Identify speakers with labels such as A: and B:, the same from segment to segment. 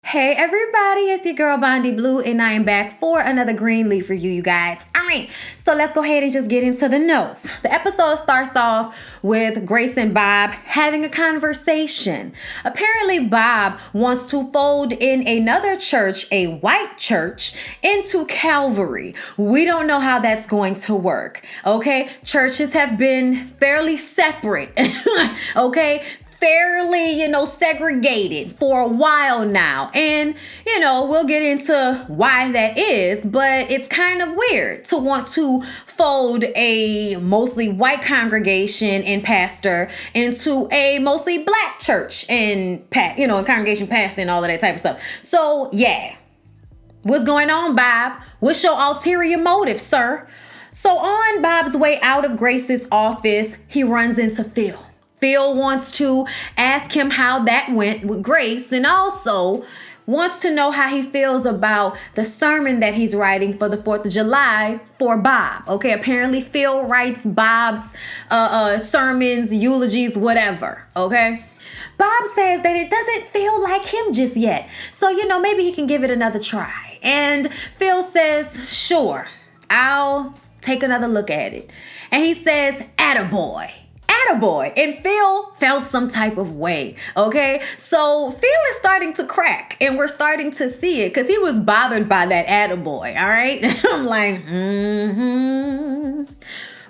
A: Hey everybody, it's your girl Bondy Blue, and I am back for another Greenleaf for you guys. All right, so let's go ahead and just get into the notes. The episode starts off with Grace and Bob having a conversation. Apparently, Bob wants to fold in another church, a white church, into Calvary. We don't know how that's going to work, okay? Churches have been fairly separate, okay? Fairly, segregated for a while now. And, we'll get into why that is, but it's kind of weird to want to fold a mostly white congregation and pastor into a mostly black church and, congregation pastor and all of that type of stuff. So, yeah. What's going on, Bob? What's your ulterior motive, sir? So on Bob's way out of Grace's office, he runs into Phil. Phil wants to ask him how that went with Grace, and also wants to know how he feels about the sermon that he's writing for the 4th of July for Bob. Okay, apparently Phil writes Bob's sermons, eulogies, whatever. Okay. Bob says that it doesn't feel like him just yet. So, maybe he can give it another try. And Phil says, sure, I'll take another look at it. And he says, attaboy. Attaboy. And Phil felt some type of way, okay? So Phil is starting to crack, and we're starting to see it because he was bothered by that attaboy, all right? I'm like,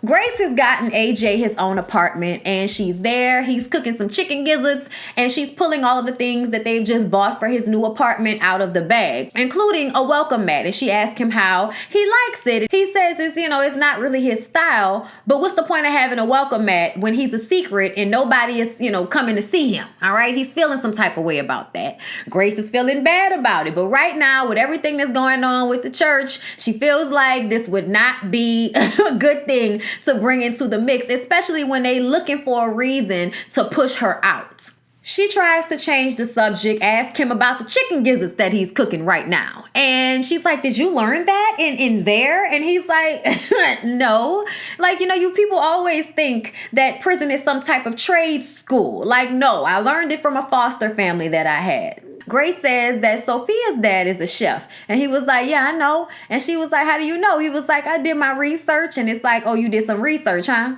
A: Grace has gotten AJ his own apartment, and she's there. He's cooking some chicken gizzards, and she's pulling all of the things that they've just bought for his new apartment out of the bag, including a welcome mat. And she asked him how he likes it. He says it's not really his style, but what's the point of having a welcome mat when he's a secret and nobody is, coming to see him? All right. He's feeling some type of way about that. Grace is feeling bad about it. But right now, with everything that's going on with the church, she feels like this would not be a good thing to bring into the mix, especially when they looking for a reason to push her out. She tries to change the subject, ask him about the chicken gizzards that he's cooking right now. And she's like, did you learn that in there? And he's like, no. Like, you people always think that prison is some type of trade school. Like, no, I learned it from a foster family that I had. Grace says that Sophia's dad is a chef. And he was like, yeah, I know. And she was like, how do you know? He was like, I did my research. And it's like, oh, you did some research, huh?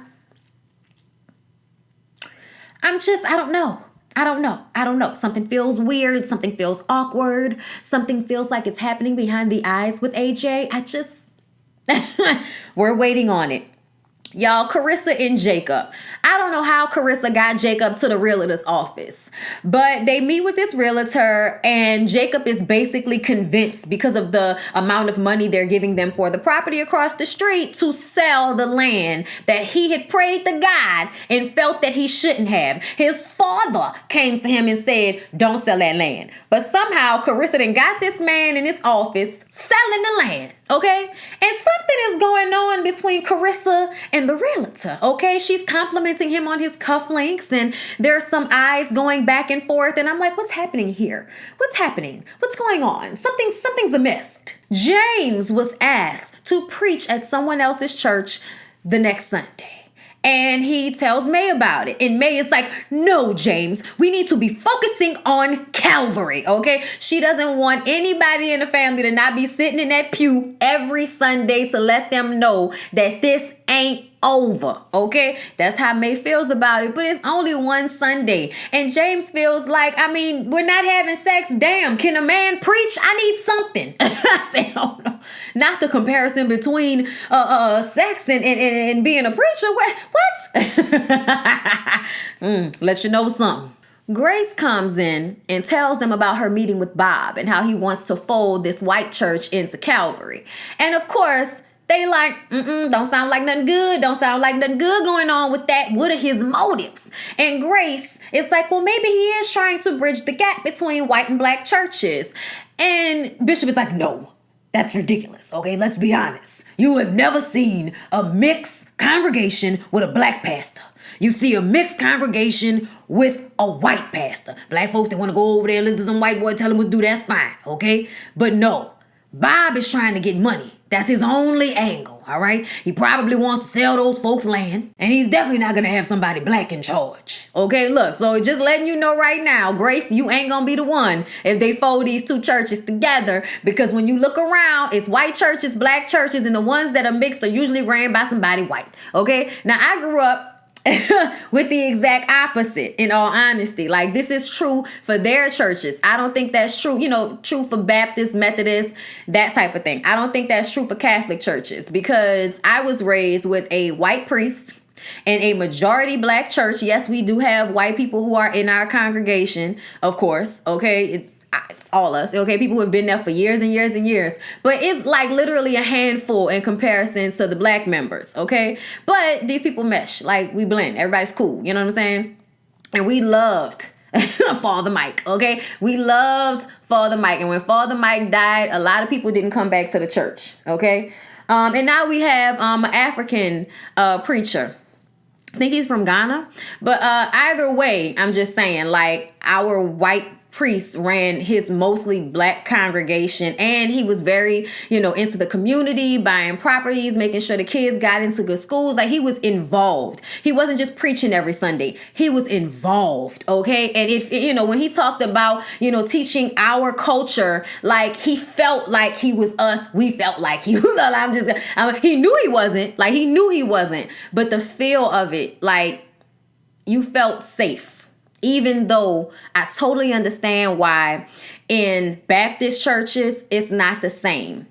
A: I don't know. I don't know. Something feels weird. Something feels awkward. Something feels like it's happening behind the eyes with AJ. We're waiting on it. Y'all, Carissa and Jacob. I don't know how Carissa got Jacob to the realtor's office, but they meet with this realtor, and Jacob is basically convinced because of the amount of money they're giving them for the property across the street to sell the land that he had prayed to God and felt that he shouldn't have. His father came to him and said, don't sell that land. But somehow Carissa done got this man in his office selling the land. Okay? And something is going on between Carissa and the realtor. Okay? She's complimenting him on his cufflinks, and there's some eyes going back and forth. And I'm like, what's happening here? What's happening? What's going on? Something's amiss. James was asked to preach at someone else's church the next Sunday. And he tells May about it. And May is like, no, James, we need to be focusing on Calvary, okay? She doesn't want anybody in the family to not be sitting in that pew every Sunday to let them know that this ain't over, okay? That's how May feels about it, but it's only one Sunday. And James feels like, we're not having sex. Damn, can a man preach? I need something. I said, oh no, not the comparison between sex and being a preacher. What? Let you know something. Grace comes in and tells them about her meeting with Bob and how he wants to fold this white church into Calvary. And of course, they like, don't sound like nothing good. Don't sound like nothing good going on with that. What are his motives? And Grace is like, well, maybe he is trying to bridge the gap between white and black churches. And Bishop is like, no, that's ridiculous. Okay, let's be honest. You have never seen a mixed congregation with a black pastor. You see a mixed congregation with a white pastor. Black folks that want to go over there and listen to some white boy tell them what to do, that's fine, okay? But no, Bob is trying to get money. That's his only angle, All right. He probably wants to sell those folks land. And he's definitely not going to have somebody black in charge. Okay, look. So just letting you know right now, Grace, you ain't going to be the one if they fold these two churches together. Because when you look around, it's white churches, black churches, and the ones that are mixed are usually ran by somebody white. Okay. Now, I grew up with the exact opposite, in all honesty. Like, this is true for their churches. I don't think that's true, true for Baptist, Methodist, that type of thing. I don't think that's true for Catholic churches, because I was raised with a white priest and a majority black church. Yes, we do have white people who are in our congregation, of course. Okay. It's all us, okay? People who have been there for years and years and years. But it's like literally a handful in comparison to the black members, okay? But these people mesh. Like, we blend. Everybody's cool. You know what I'm saying? And we loved Father Mike, okay? We loved Father Mike. And when Father Mike died, a lot of people didn't come back to the church, okay? And now we have an African preacher. I think he's from Ghana. But either way, I'm just saying, like, our white priest ran his mostly black congregation, and he was very, into the community, buying properties, making sure the kids got into good schools. Like, he was involved. He wasn't just preaching every Sunday. He was involved. Okay. And if, when he talked about, teaching our culture, like, he felt like he was us. We felt like he was, he knew he wasn't, but the feel of it, like, you felt safe. Even though I totally understand why in Baptist churches, it's not the same.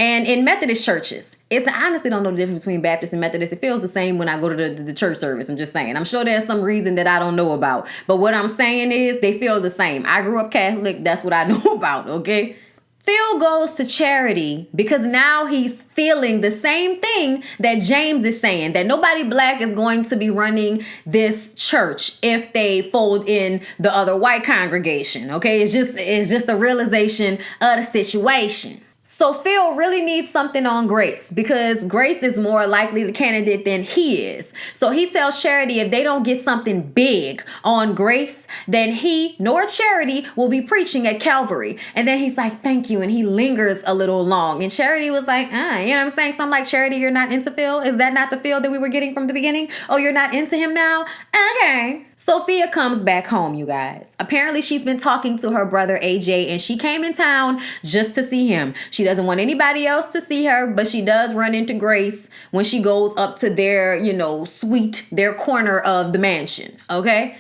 A: And in Methodist churches, I honestly don't know the difference between Baptist and Methodist. It feels the same when I go to the church service. I'm just saying. I'm sure there's some reason that I don't know about. But what I'm saying is they feel the same. I grew up Catholic. That's what I know about, okay? Phil goes to Charity because now he's feeling the same thing that James is saying, that nobody black is going to be running this church if they fold in the other white congregation. Okay, it's just a realization of the situation. So Phil really needs something on Grace, because Grace is more likely the candidate than he is. So he tells Charity if they don't get something big on Grace, then he nor Charity will be preaching at Calvary. And then he's like, thank you. And he lingers a little long. And Charity was like, you know what I'm saying? So I'm like, Charity, you're not into Phil? Is that not the Phil that we were getting from the beginning? Oh, you're not into him now? Okay. Sophia comes back home, you guys. Apparently she's been talking to her brother AJ, and she came in town just to see him. She doesn't want anybody else to see her, but she does run into Grace when she goes up to their, suite, their corner of the mansion, okay?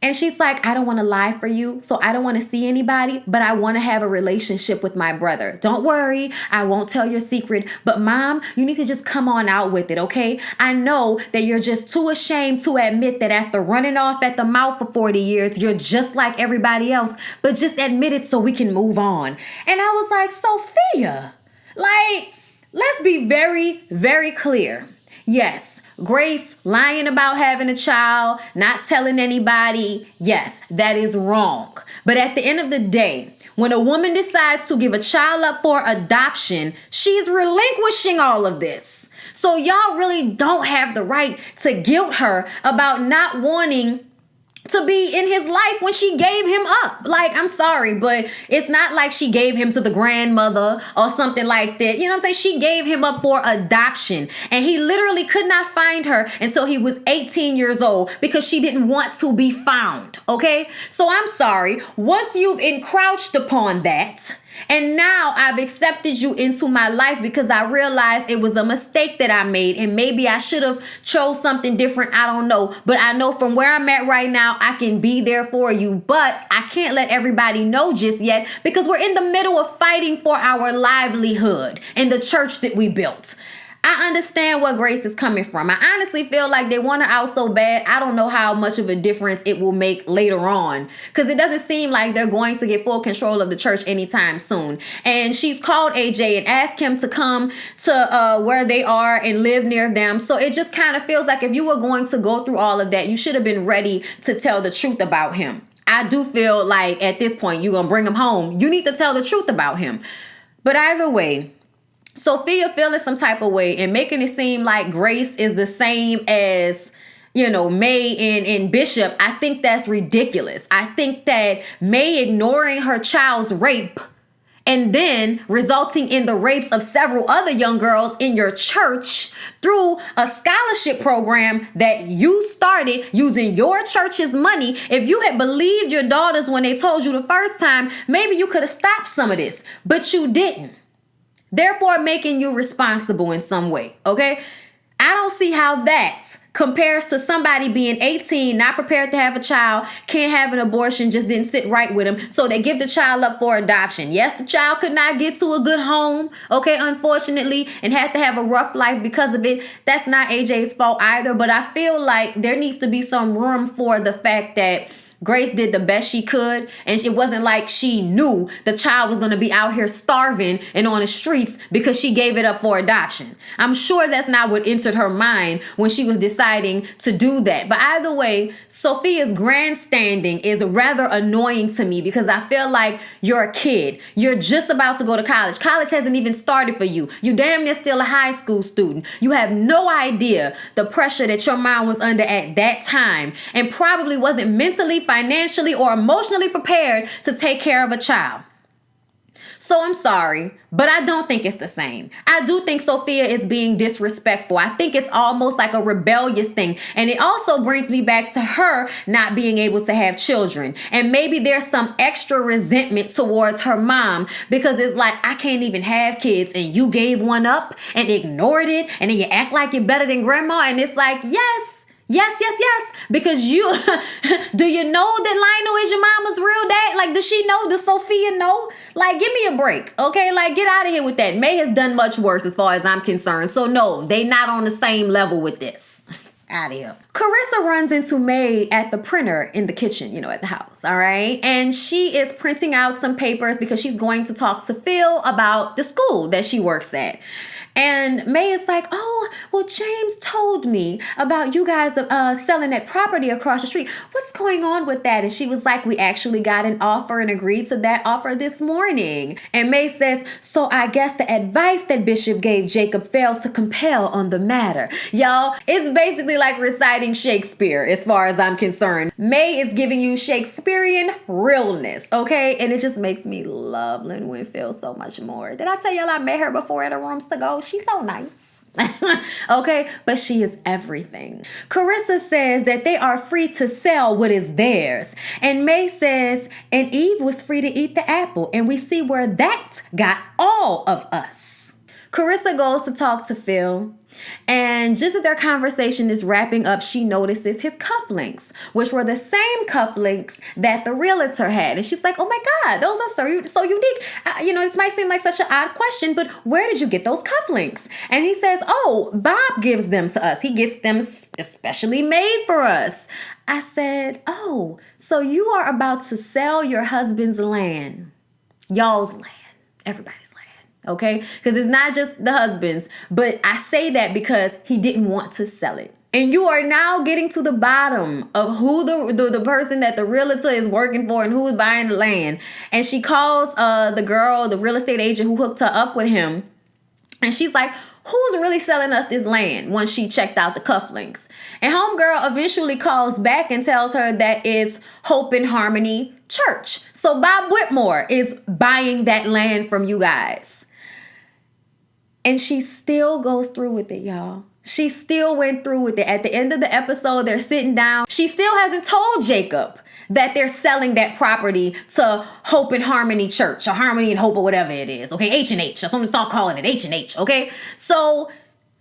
A: And she's like, I don't want to lie for you, so I don't want to see anybody, but I want to have a relationship with my brother. Don't worry, I won't tell your secret, but Mom, you need to just come on out with it, okay? I know that you're just too ashamed to admit that after running off at the mouth for 40 years, you're just like everybody else, but just admit it so we can move on. And I was like, Sophia, like, let's be very, very clear. Yes, Grace lying about having a child, not telling anybody. Yes, that is wrong. But at the end of the day, when a woman decides to give a child up for adoption, she's relinquishing all of this. So y'all really don't have the right to guilt her about not wanting to be in his life when she gave him up. Like, I'm sorry, but it's not like she gave him to the grandmother or something like that. You know what I'm saying? She gave him up for adoption, and he literally could not find her until he was 18 years old because she didn't want to be found. Okay? So I'm sorry. Once you've encroached upon that, and now I've accepted you into my life because I realized it was a mistake that I made, and maybe I should have chose something different. I don't know. But I know from where I'm at right now, I can be there for you. But I can't let everybody know just yet because we're in the middle of fighting for our livelihood in the church that we built. I understand where Grace is coming from. I honestly feel like they want her out so bad. I don't know how much of a difference it will make later on, because it doesn't seem like they're going to get full control of the church anytime soon. And she's called AJ and asked him to come to where they are and live near them. So it just kind of feels like if you were going to go through all of that, you should have been ready to tell the truth about him. I do feel like at this point, you're going to bring him home. You need to tell the truth about him. But either way, Sophia feeling some type of way and making it seem like Grace is the same as, May and Bishop. I think that's ridiculous. I think that May ignoring her child's rape and then resulting in the rapes of several other young girls in your church through a scholarship program that you started using your church's money. If you had believed your daughters when they told you the first time, maybe you could have stopped some of this, but you didn't. Therefore, making you responsible in some way, okay? I don't see how that compares to somebody being 18, not prepared to have a child, can't have an abortion, just didn't sit right with him. So they give the child up for adoption. Yes, the child could not get to a good home, okay, unfortunately, and had to have a rough life because of it. That's not AJ's fault either, but I feel like there needs to be some room for the fact that Grace did the best she could, and it wasn't like she knew the child was going to be out here starving and on the streets because she gave it up for adoption. I'm sure that's not what entered her mind when she was deciding to do that. But either way, Sophia's grandstanding is rather annoying to me because I feel like you're a kid. You're just about to go to college. College hasn't even started for you. You damn near still a high school student. You have no idea the pressure that your mom was under at that time and probably wasn't mentally, financially, or emotionally prepared to take care of a child. So I'm sorry, but I don't think it's the same. I do think Sophia is being disrespectful. I think it's almost like a rebellious thing. And it also brings me back to her not being able to have children. And maybe there's some extra resentment towards her mom because it's like, I can't even have kids and you gave one up and ignored it. And then you act like you're better than grandma. And it's like, yes. Because you, do you know that Lionel is your mama's real dad? Like, does she know? Does Sophia know? Like, give me a break, okay? Like, get out of here with that. May has done much worse as far as I'm concerned. So no, they not on the same level with this. Out of here. Carissa runs into May at the printer in the kitchen, at the house, all right? And she is printing out some papers because she's going to talk to Phil about the school that she works at. And May is like, oh, well, James told me about you guys selling that property across the street. What's going on with that? And she was like, we actually got an offer and agreed to that offer this morning. And May says, so I guess the advice that Bishop gave Jacob failed to compel on the matter. Y'all, it's basically like reciting Shakespeare as far as I'm concerned. May is giving you Shakespearean realness, okay? And it just makes me love Lynn Winfield so much more. Did I tell y'all I met her before at a Rooms to Go? She's so nice. Okay, but she is everything. Carissa says that they are free to sell what is theirs. And May says, and Eve was free to eat the apple. And we see where that got all of us. Carissa goes to talk to Phil. And just as their conversation is wrapping up, she notices his cufflinks, which were the same cufflinks that the realtor had. And she's like, oh my God, those are so unique. This might seem like such an odd question, but where did you get those cufflinks? And he says, oh, Bob gives them to us. He gets them especially made for us. I said, oh, so you are about to sell your husband's land, y'all's land, everybody's land. Okay, because it's not just the husband's, but I say that because he didn't want to sell it. And you are now getting to the bottom of who the person that the realtor is working for and who is buying the land. And she calls the girl, the real estate agent who hooked her up with him. And she's like, who's really selling us this land once she checked out the cufflinks? And homegirl eventually calls back and tells her that it's Hope and Harmony Church. So Bob Whitmore is buying that land from you guys. And she still goes through with it, y'all. She still went through with it. At the end of the episode, they're sitting down. She still hasn't told Jacob that they're selling that property to Hope and Harmony Church, or Harmony and Hope, or whatever it is. Okay, H&H. That's what I'm going to start calling it, H&H. Okay, so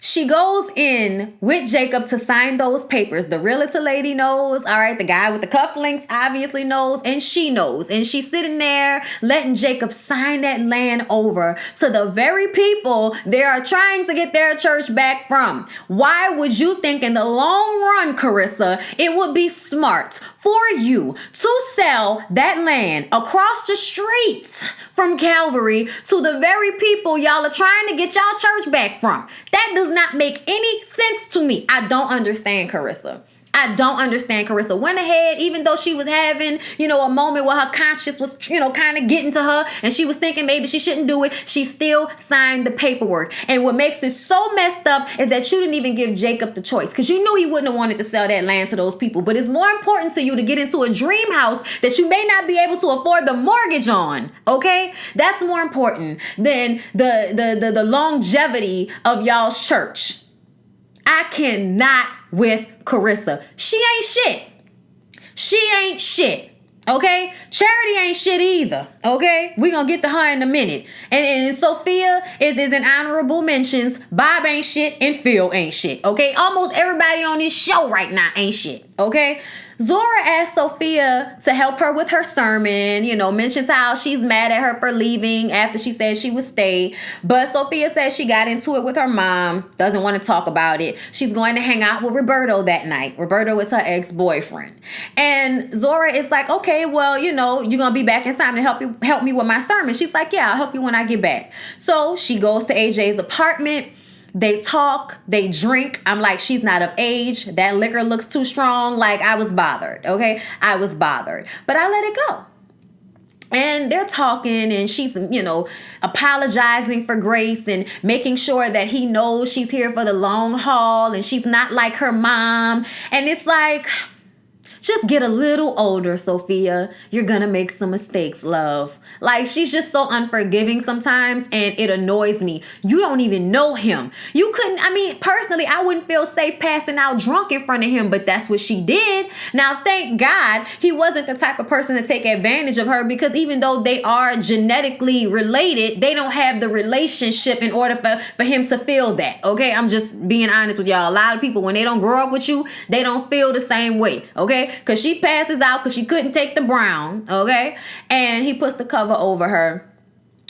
A: she goes in with Jacob to sign those papers. The realtor lady knows, all right, the guy with the cufflinks obviously knows, and she knows. And she's sitting there letting Jacob sign that land over to the very people they are trying to get their church back from. Why would you think in the long run, Carissa, it would be smart for you to sell that land across the street from Calvary to the very people y'all are trying to get y'all church back from? That does not make any sense to me. I don't understand, Carissa. I don't understand. Carissa went ahead, even though she was having, a moment where her conscience was, kind of getting to her and she was thinking maybe she shouldn't do it. She still signed the paperwork. And what makes it so messed up is that you didn't even give Jacob the choice, because you knew he wouldn't have wanted to sell that land to those people. But it's more important to you to get into a dream house that you may not be able to afford the mortgage on. Okay? That's more important than the longevity of y'all's church. I cannot with Carissa. She ain't shit. She ain't shit. Okay? Charity ain't shit either. Okay? We're going to get to her in a minute. And Sophia is in honorable mentions. Bob ain't shit and Phil ain't shit. Okay? Almost everybody on this show right now ain't shit. Okay? Zora asked Sophia to help her with her sermon, mentions how she's mad at her for leaving after she said she would stay. But Sophia says she got into it with her mom, doesn't want to talk about it. She's going to hang out with Roberto that night. Roberto is her ex-boyfriend. And Zora is like, okay, well, you're going to be back in time to help me with my sermon. She's like, yeah, I'll help you when I get back. So she goes to AJ's apartment. They talk, they drink. I'm like, she's not of age. That liquor looks too strong. Like, I was bothered. Okay. I was bothered, but I let it go. And they're talking and she's, apologizing for Grace and making sure that he knows she's here for the long haul and she's not like her mom. And it's like, just get a little older, Sophia. You're gonna make some mistakes, love. Like, she's just so unforgiving sometimes, and it annoys me. You don't even know him. Personally, I wouldn't feel safe passing out drunk in front of him, but that's what she did. Now, thank God he wasn't the type of person to take advantage of her, because even though they are genetically related, they don't have the relationship in order for him to feel that, okay? I'm just being honest with y'all. A lot of people, when they don't grow up with you, they don't feel the same way, okay? Because she passes out because she couldn't take the brown, okay? And he puts the cover over her,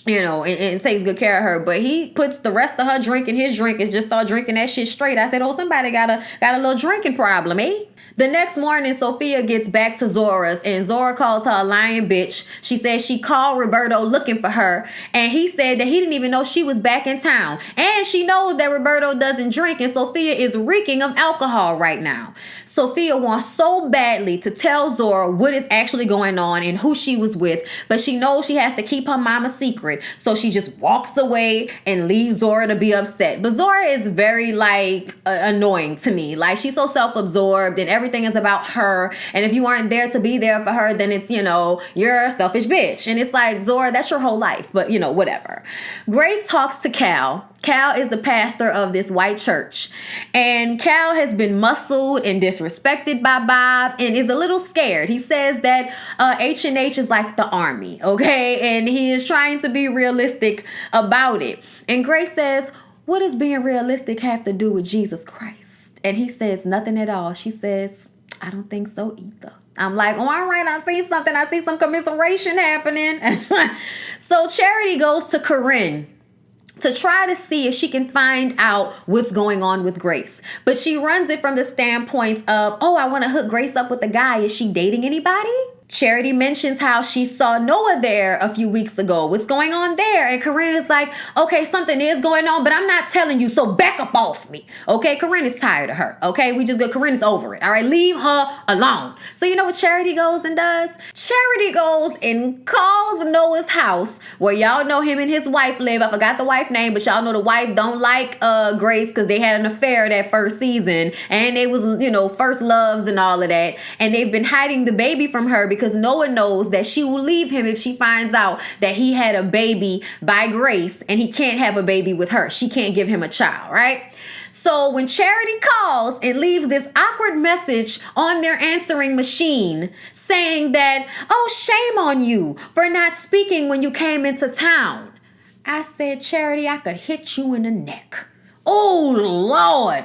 A: and takes good care of her. But he puts the rest of her drink in his drink and just start drinking that shit straight. I said, oh, somebody got a little drinking problem, eh? The next morning, Sophia gets back to Zora's, and Zora calls her a lying bitch. She says she called Roberto looking for her, and he said that he didn't even know she was back in town. And she knows that Roberto doesn't drink, and Sophia is reeking of alcohol right now. Sophia wants so badly to tell Zora what is actually going on and who she was with, but she knows she has to keep her mama secret, so she just walks away and leaves Zora to be upset. But Zora is very, annoying to me. Like, she's so self-absorbed, and everything is about her. And if you aren't there to be there for her, then it's, you're a selfish bitch. And it's like, Zora, that's your whole life. But, whatever. Grace talks to Cal. Cal is the pastor of this white church. And Cal has been muscled and disrespected by Bob and is a little scared. He says that H&H is like the army, okay? And he is trying to be realistic about it. And Grace says, what does being realistic have to do with Jesus Christ? And he says nothing at all. She says, I don't think so either. I'm like, oh, all right, I see something. I see some commiseration happening. So Charity goes to Corinne to try to see if she can find out what's going on with Grace. But she runs it from the standpoint of, oh, I want to hook Grace up with a guy. Is she dating anybody? Charity mentions how she saw Noah there a few weeks ago. What's going on there? And Corinne is like, okay, something is going on, but I'm not telling you, so back up off me. Okay, Corinne is tired of her. Okay, Corinne is over it. All right, leave her alone. So you know what Charity goes and does? Charity goes and calls Noah's house, where y'all know him and his wife live. I forgot the wife name, but y'all know the wife don't like Grace because they had an affair that first season, and they was, first loves and all of that. And they've been hiding the baby from her because Noah knows that she will leave him if she finds out that he had a baby by Grace and he can't have a baby with her. She can't give him a child, right? So when Charity calls and leaves this awkward message on their answering machine saying that, oh, shame on you for not speaking when you came into town, I said, Charity, I could hit you in the neck. Oh, Lord.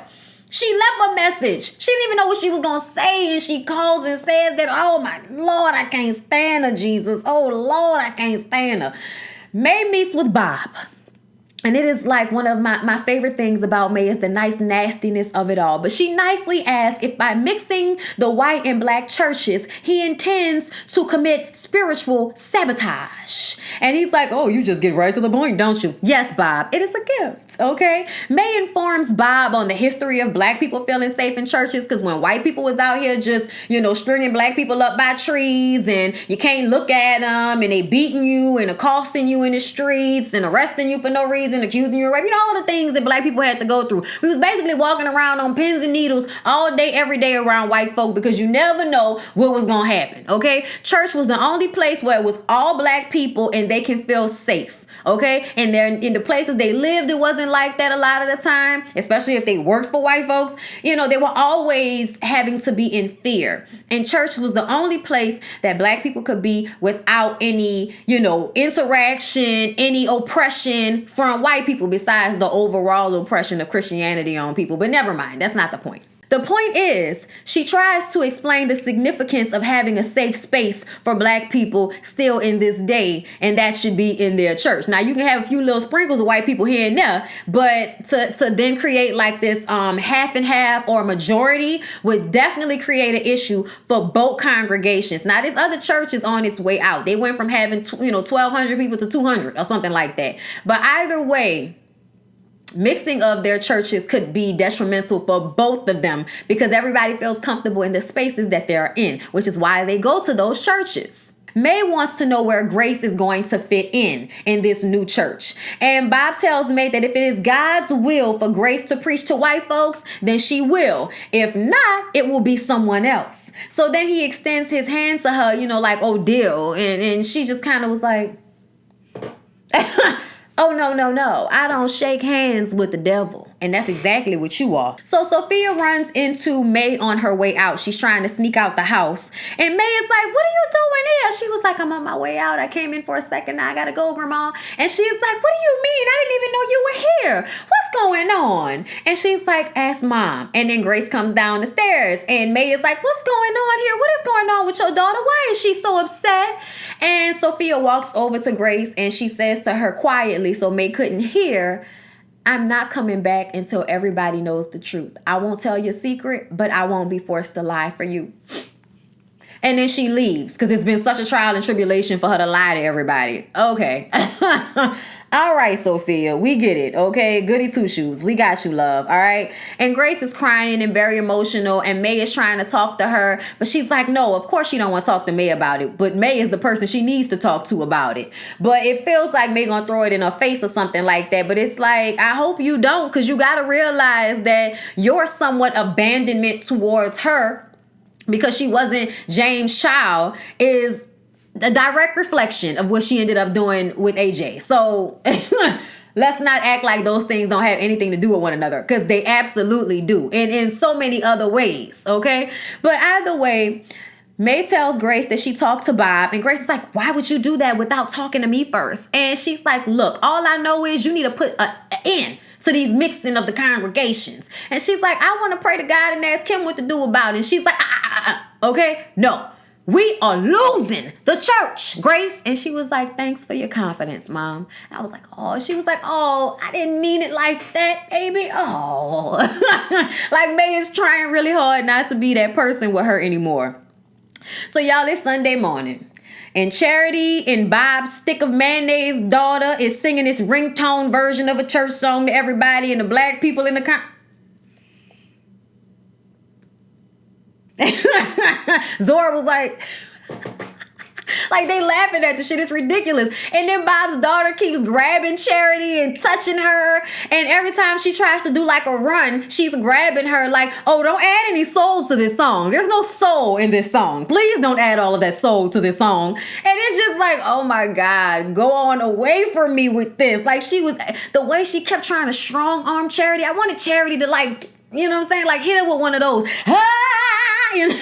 A: She left a message. She didn't even know what she was going to say. And she calls and says that, oh, my Lord, I can't stand her, Jesus. Oh, Lord, I can't stand her. May meets with Bob. And it is like one of my favorite things about May is the nice nastiness of it all. But she nicely asks if by mixing the white and black churches, he intends to commit spiritual sabotage. And he's like, oh, you just get right to the point, don't you? Yes, Bob, it is a gift, okay? May informs Bob on the history of black people feeling safe in churches, because when white people was out here just, stringing black people up by trees and you can't look at them and they beating you and accosting you in the streets and arresting you for no reason, accusing you of rape, all the things that black people had to go through. We was basically walking around on pins and needles all day, every day around white folk, because you never know what was going to happen, okay? Church was the only place where it was all black people and they can feel safe. Okay, and they're in the places they lived, it wasn't like that a lot of the time, especially if they worked for white folks. They were always having to be in fear. And church was the only place that black people could be without any, insurrection, any oppression from white people, besides the overall oppression of Christianity on people. But never mind, that's not the point. The point is, she tries to explain the significance of having a safe space for black people still in this day, and that should be in their church. Now, you can have a few little sprinkles of white people here and there, but to then create like this half and half or majority would definitely create an issue for both congregations. Now, this other church is on its way out. They went from having 1,200 people to 200 or something like that. But either way, mixing of their churches could be detrimental for both of them, because everybody feels comfortable in the spaces that they're in, which is why they go to those churches. May wants to know where Grace is going to fit in this new church. And Bob tells May that if it is God's will for Grace to preach to white folks, then she will. If not, it will be someone else. So then he extends his hand to her, like, oh, deal. And she just kind of was like, oh, no. I don't shake hands with the devil. And that's exactly what you are. So Sophia runs into May on her way out. She's trying to sneak out the house. And May is like, what are you doing here? She was like, I'm on my way out. I came in for a second. Now I got to go, Grandma. And she's like, what do you mean? I didn't even know you were here. What's going on? And she's like, ask Mom. And then Grace comes down the stairs. And May is like, what's going on here? What is going on with your daughter? Why is she so upset? And Sophia walks over to Grace and she says to her quietly, so May couldn't hear, I'm not coming back until everybody knows the truth. I won't tell your secret, but I won't be forced to lie for you. And then she leaves because it's been such a trial and tribulation for her to lie to everybody. Okay. All right, Sophia, we get it. Okay, goody two shoes. We got you, love. All right. And Grace is crying and very emotional, and May is trying to talk to her, but she's like, no, of course she don't want to talk to May about it. But May is the person she needs to talk to about it. But it feels like May gonna throw it in her face or something like that. But it's like, I hope you don't, because you got to realize that your somewhat abandonment towards her, because she wasn't James' child, is a direct reflection of what she ended up doing with AJ. So let's not act like those things don't have anything to do with one another, because they absolutely do. And in so many other ways. Okay. But either way, May tells Grace that she talked to Bob, and Grace is like, why would you do that without talking to me first? And she's like, look, all I know is you need to put an end to these mixing of the congregations. And she's like, I want to pray to God and ask him what to do about it. And she's like, okay, no. We are losing the church, Grace. And she was like, thanks for your confidence, Mom. And I was like, oh, she was like, oh, I didn't mean it like that, baby. Oh, like May is trying really hard not to be that person with her anymore. So y'all, it's Sunday morning. And Charity and Bob's stick of mayonnaise daughter is singing this ringtone version of a church song to everybody and the black people in the Zora was like they laughing at the shit. It's ridiculous. And then Bob's daughter keeps grabbing Charity and touching her. And every time she tries to do like a run, she's grabbing her like, oh, don't add any souls to this song. There's no soul in this song. Please don't add all of that soul to this song. And it's just like, oh my God, go on away from me with this. Like she was, the way she kept trying to strong arm Charity. I wanted Charity to like, you know what I'm saying? Like hit her with one of those. You know,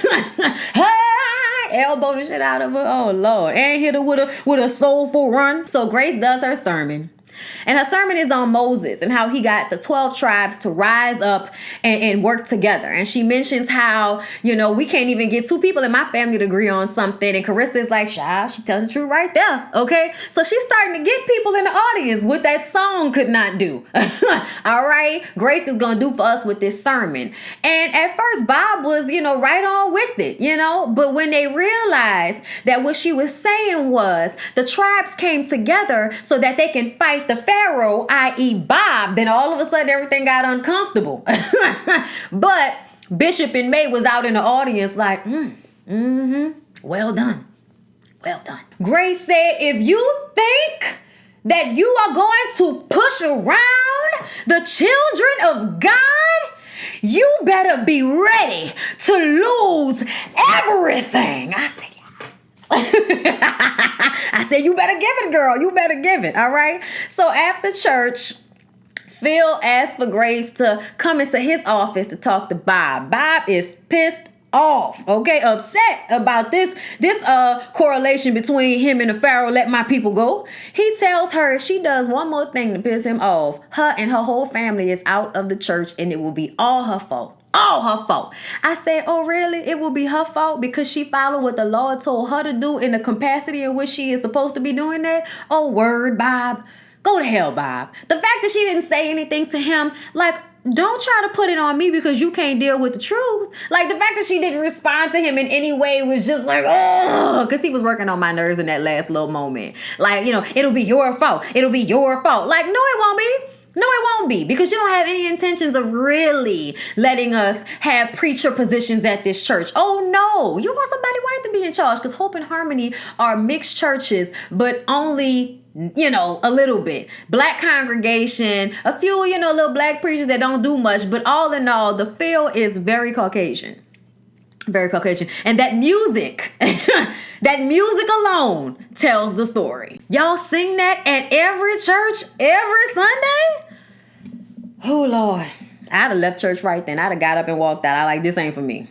A: elbow the shit out of her. Oh Lord. And hit her with a soulful run. So Grace does her sermon. And her sermon is on Moses and how he got the 12 tribes to rise up and work together. And she mentions how, we can't even get two people in my family to agree on something. And Carissa is like, child, she's telling the truth right there. Okay. So she's starting to get people in the audience what that song could not do. All right. Grace is going to do for us with this sermon. And at first, Bob was, right on with it, but when they realized that what she was saying was the tribes came together so that they can fight the Pharaoh, i.e. Bob, then all of a sudden everything got uncomfortable. But Bishop and May was out in the audience like, well done. Well done. Grace said, if you think that you are going to push around the children of God, you better be ready to lose everything. I said, I said, you better give it, girl. You better give it. All right. So after church, Phil asked for Grace to come into his office to talk to Bob. Bob is pissed off, okay, upset about this correlation between him and the Pharaoh, let my people go. He tells her if she does one more thing to piss him off, her and her whole family is out of the church and it will be all her fault. All her fault. I said, oh, really? It will be her fault because she followed what the Lord told her to do in the capacity in which she is supposed to be doing that? Oh, word, Bob. Go to hell, Bob. The fact that she didn't say anything to him, like, don't try to put it on me because you can't deal with the truth. Like, the fact that she didn't respond to him in any way was just like, oh, because he was working on my nerves in that last little moment. Like, it'll be your fault. It'll be your fault. Like, no, it won't be. No, it won't be, because you don't have any intentions of really letting us have preacher positions at this church. Oh, no, you want somebody white to be in charge, because Hope and Harmony are mixed churches, but only, a little bit. Black congregation, a few, little black preachers that don't do much, but all in all, the feel is very Caucasian. Very Caucasian. And that music, that music alone tells the story. Y'all sing that at every church, every Sunday? Oh, Lord. I'd have left church right then. I'd have got up and walked out. I like, this ain't for me.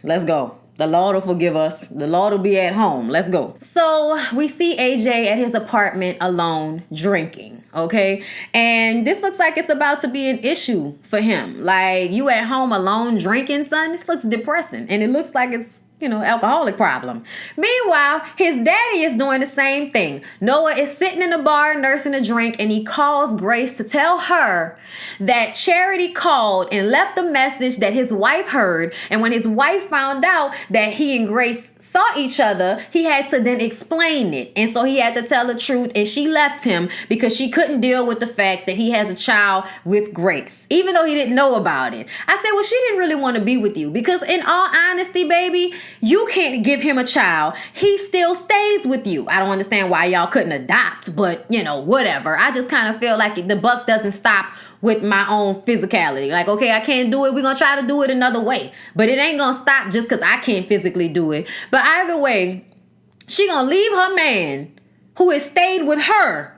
A: Let's go. The Lord will forgive us. The Lord will be at home. Let's go. So we see AJ at his apartment alone drinking. Okay. And this looks like it's about to be an issue for him. Like, you at home alone drinking, son. This looks depressing. And it looks like it's, alcoholic problem. Meanwhile, his daddy is doing the same thing. Noah is sitting in the bar nursing a drink, and he calls Grace to tell her that Charity called and left a message that his wife heard. And when his wife found out that he and Grace saw each other, he had to then explain it. And so he had to tell the truth, and she left him because she couldn't deal with the fact that he has a child with Grace, even though he didn't know about it. I said, well, she didn't really want to be with you because, in all honesty, baby, you can't give him a child. He still stays with you. I don't understand why y'all couldn't adopt, but whatever. I just kind of feel like the buck doesn't stop with my own physicality. Like, okay, I can't do it. We're going to try to do it another way, but it ain't going to stop just because I can't physically do it. But either way, she going to leave her man who has stayed with her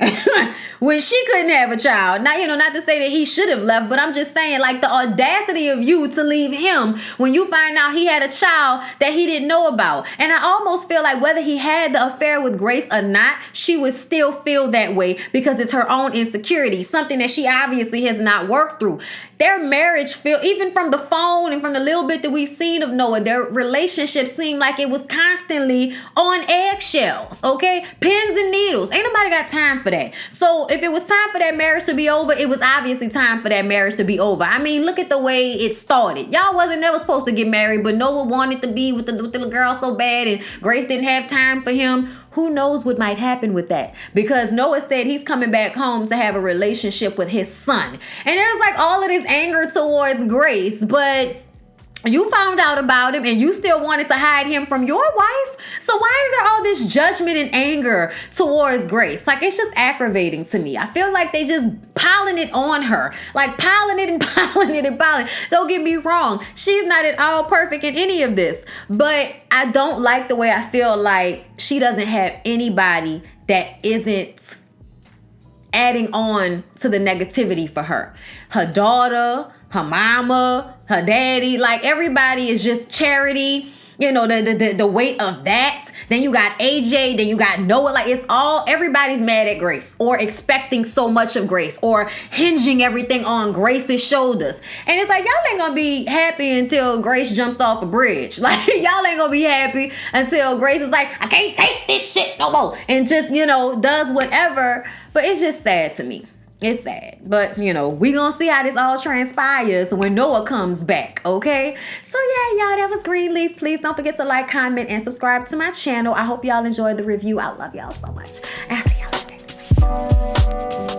A: when she couldn't have a child. Now, not to say that he should have left, but I'm just saying, like, the audacity of you to leave him when you find out he had a child that he didn't know about. And I almost feel like whether he had the affair with Grace or not, she would still feel that way because it's her own insecurity, something that she obviously has not worked through. Their marriage, even from the phone and from the little bit that we've seen of Noah, their relationship seemed like it was constantly on eggshells, okay? Pins and needles. Ain't nobody got time for that. So if it was time for that marriage to be over, it was obviously time for that marriage to be over. I mean, look at the way it started. Y'all wasn't never supposed to get married, but Noah wanted to be with the little girl so bad, and Grace didn't have time for him. Who knows what might happen with that? Because Noah said he's coming back home to have a relationship with his son. And there's like all of this anger towards Grace, but you found out about him and you still wanted to hide him from your wife. So why is there all this judgment and anger towards Grace? Like, it's just aggravating to me. I feel like they just piling it on her, like piling it and piling it and piling. Don't get me wrong. She's not at all perfect in any of this, but I don't like the way I feel like she doesn't have anybody that isn't adding on to the negativity for her. Her daughter, her mama, her daddy, like everybody is just Charity. you know, the weight of that. Then you got AJ, then you got Noah. Like, it's all, everybody's mad at Grace or expecting so much of Grace or hinging everything on Grace's shoulders. And it's like, y'all ain't gonna be happy until Grace jumps off a bridge. Like, y'all ain't gonna be happy until Grace is like, I can't take this shit no more. And just, you know, does whatever. But it's just sad to me. It's sad, but you know, we gonna see how this all transpires when Noah comes back, okay? So yeah, y'all, that was Greenleaf. Please don't forget to like, comment, and subscribe to my channel. I hope y'all enjoyed the review. I love y'all so much. And I'll see y'all next week.